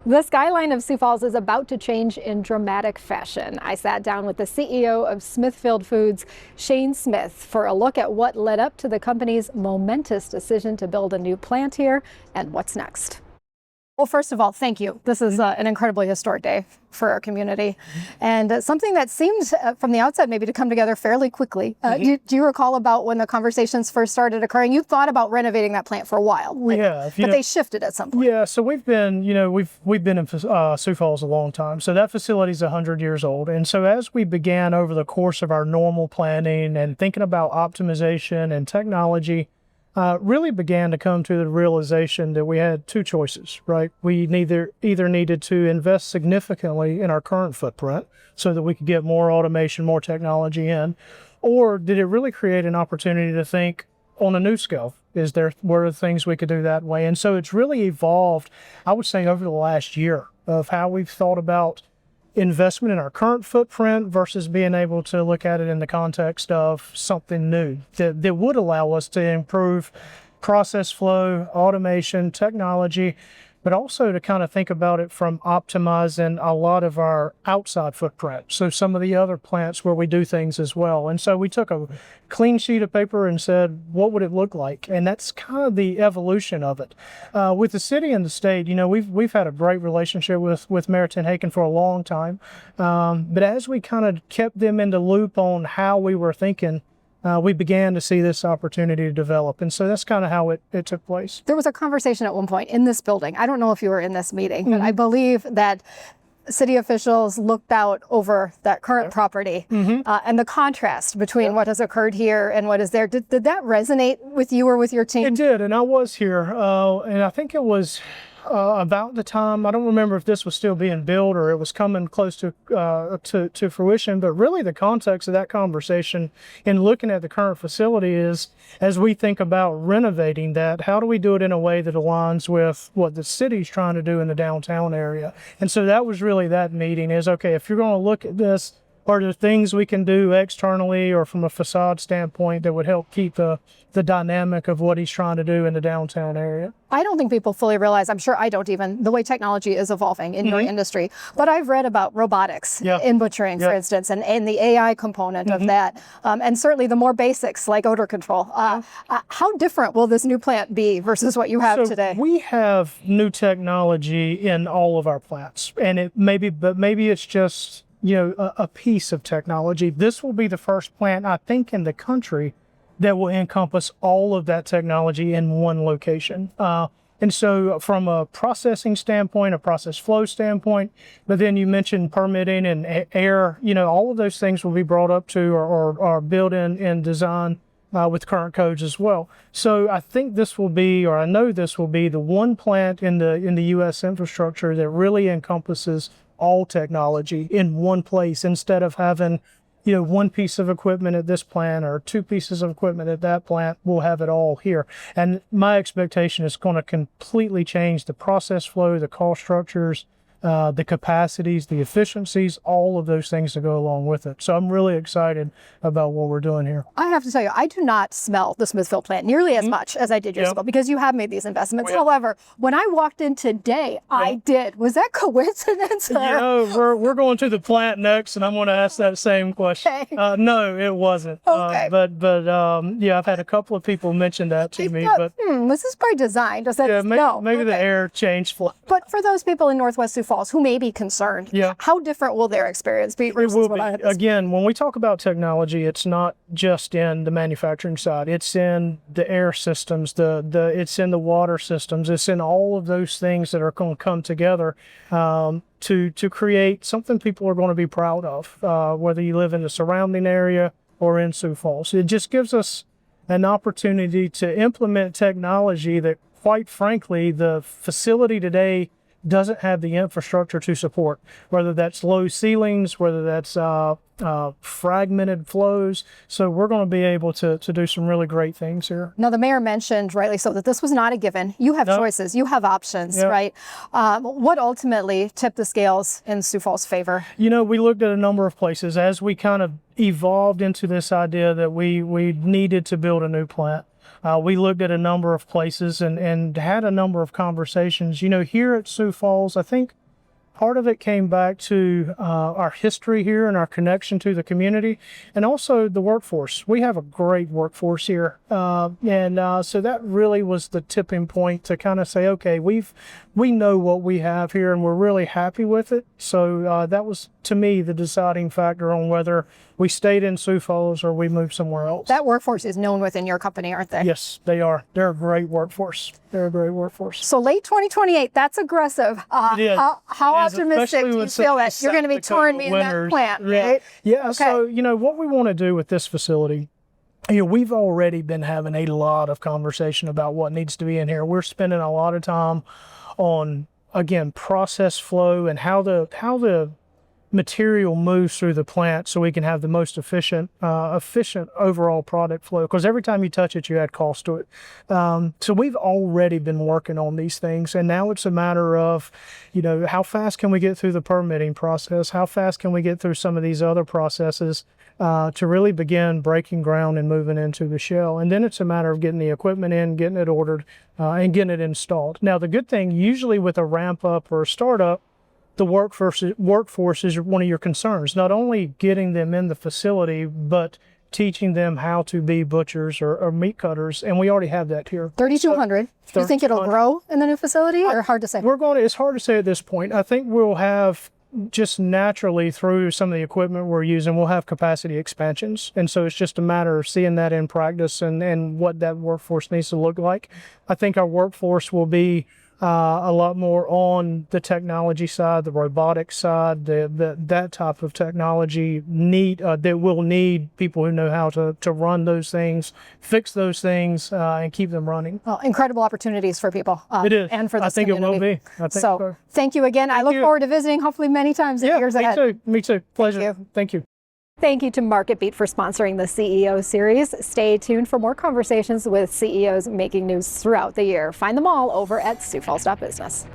The skyline of Sioux Falls is about to change in dramatic fashion. I sat down with the CEO of Smithfield Foods, Shane Smith, for a look at what led up to the company's momentous decision to build a new plant here and what's next. Well, first of all, thank you. This is an incredibly historic day for our community, and something that seems from the outset maybe to come together fairly quickly. Do you recall about when the conversations first started occurring? You thought about renovating that plant for a while. We have, but they shifted at some point. Yeah, so we've been, we've been in Sioux Falls a long time. So that facility is 100 years old, and so as we began over the course of our normal planning and thinking about optimization and technology, really began to come to the realization that we had two choices, right? We either needed to invest significantly in our current footprint so that we could get more automation, more technology in, or did it really create an opportunity to think on a new scale? Were there things we could do that way? And so it's really evolved, I would say, over the last year of how we've thought about investment in our current footprint versus being able to look at it in the context of something new that would allow us to improve process flow, automation, technology, but also to kind of think about it from optimizing a lot of our outside footprint. So some of the other plants where we do things as well. And so we took a clean sheet of paper and said, what would it look like? And that's kind of the evolution of it. With the city and the state, we've had a great relationship with Meriton Haken for a long time. But as we kind of kept them in the loop on how we were thinking, we began to see this opportunity to develop. And so that's kind of how it took place. There was a conversation at one point in this building. I don't know if you were in this meeting, but I believe that city officials looked out over that current property and the contrast between what has occurred here and what is there. Did that resonate with you or with your team? It did, and I was here, and I think it was about the time, I don't remember if this was still being built or it was coming close to fruition, but really the context of that conversation in looking at the current facility is, as we think about renovating that, how do we do it in a way that aligns with what the city's trying to do in the downtown area? And so that was really that meeting is, okay, if you're going to look at this, are there things we can do externally or from a facade standpoint that would help keep the dynamic of what he's trying to do in the downtown area? I don't think people fully realize, I'm sure I don't even, the way technology is evolving in your industry. But I've read about robotics in butchering, for instance, and the AI component of that. And certainly the more basics like odor control. How different will this new plant be versus what you have today? We have new technology in all of our plants. And maybe it's just a piece of technology. This will be the first plant, I think, in the country that will encompass all of that technology in one location. And so from a processing standpoint, a process flow standpoint, but then you mentioned permitting and air, all of those things will be brought up to or built in design with current codes as well. So I think this will be, or I know this will be, the one plant in the U.S. infrastructure that really encompasses all technology in one place instead of having, one piece of equipment at this plant or two pieces of equipment at that plant. We'll have it all here. And my expectation is going to completely change the process flow, the cost structures, the capacities, the efficiencies, all of those things that go along with it. So I'm really excited about what we're doing here. I have to tell you, I do not smell the Smithfield plant nearly as much as I did years ago because you have made these investments. However, when I walked in today, I did. Was that coincidence? We're going to the plant next, and I'm going to ask that same question. Okay. No, it wasn't. Okay. I've had a couple of people mention that to me. But was this by design? Does that maybe the air changed flow. But for those people in Northwest Sioux Falls who may be concerned, how different will their experience be versus what I had? Again, when we talk about technology, it's not just in the manufacturing side. It's in the air systems, it's in the water systems, it's in all of those things that are going to come together to create something people are going to be proud of, whether you live in the surrounding area or in Sioux Falls. It just gives us an opportunity to implement technology that, quite frankly, the facility today doesn't have the infrastructure to support, whether that's low ceilings, whether that's fragmented flows. So we're going to be able to do some really great things here. Now, the mayor mentioned, rightly so, that this was not a given. You have choices, you have options, right? What ultimately tipped the scales in Sioux Falls' favor? We looked at a number of places as we kind of evolved into this idea that we needed to build a new plant. We looked at a number of places and had a number of conversations. You know, here at Sioux Falls, I think part of it came back to our history here and our connection to the community, and also the workforce. We have a great workforce here, so that really was the tipping point to kind of say, okay, we know what we have here, and we're really happy with it. So that was, to me, the deciding factor on whether we stayed in Sioux Falls or we moved somewhere else. That workforce is known within your company, aren't they? Yes, they are. They're a great workforce. They're a great workforce. So late 2028, that's aggressive. It is. How optimistic do you feel that you're going to be touring me in that plant, right? Yeah. Okay. So, you know, what we want to do with this facility, you know, we've already been having a lot of conversation about what needs to be in here. We're spending a lot of time on, again, process flow and how the material moves through the plant so we can have the most efficient overall product flow, because every time you touch it, you add cost to it. So we've already been working on these things, and now it's a matter of, you know, how fast can we get through the permitting process? How fast can we get through some of these other processes to really begin breaking ground and moving into the shell? And then it's a matter of getting the equipment in, getting it ordered, and getting it installed. Now, the good thing, usually with a ramp up or a startup, the workforce is one of your concerns. Not only getting them in the facility, but teaching them how to be butchers or meat cutters, and we already have that here. 3,200. Do you think it'll grow in the new facility, or hard to say? It's hard to say at this point. I think we'll have, just naturally through some of the equipment we're using, we'll have capacity expansions. And so it's just a matter of seeing that in practice and what that workforce needs to look like. I think our workforce will be a lot more on the technology side, the robotics side, that type of technology that will need people who know how to run those things, fix those things, and keep them running. Well, incredible opportunities for people. It is. And for this community. It will be. I think so. Thank you again. I look forward to visiting hopefully many times in years ahead. Me too. Pleasure. Thank you. Thank you to Market Beat for sponsoring the CEO series. Stay tuned for more conversations with CEOs making news throughout the year. Find them all over at siouxfalls.business.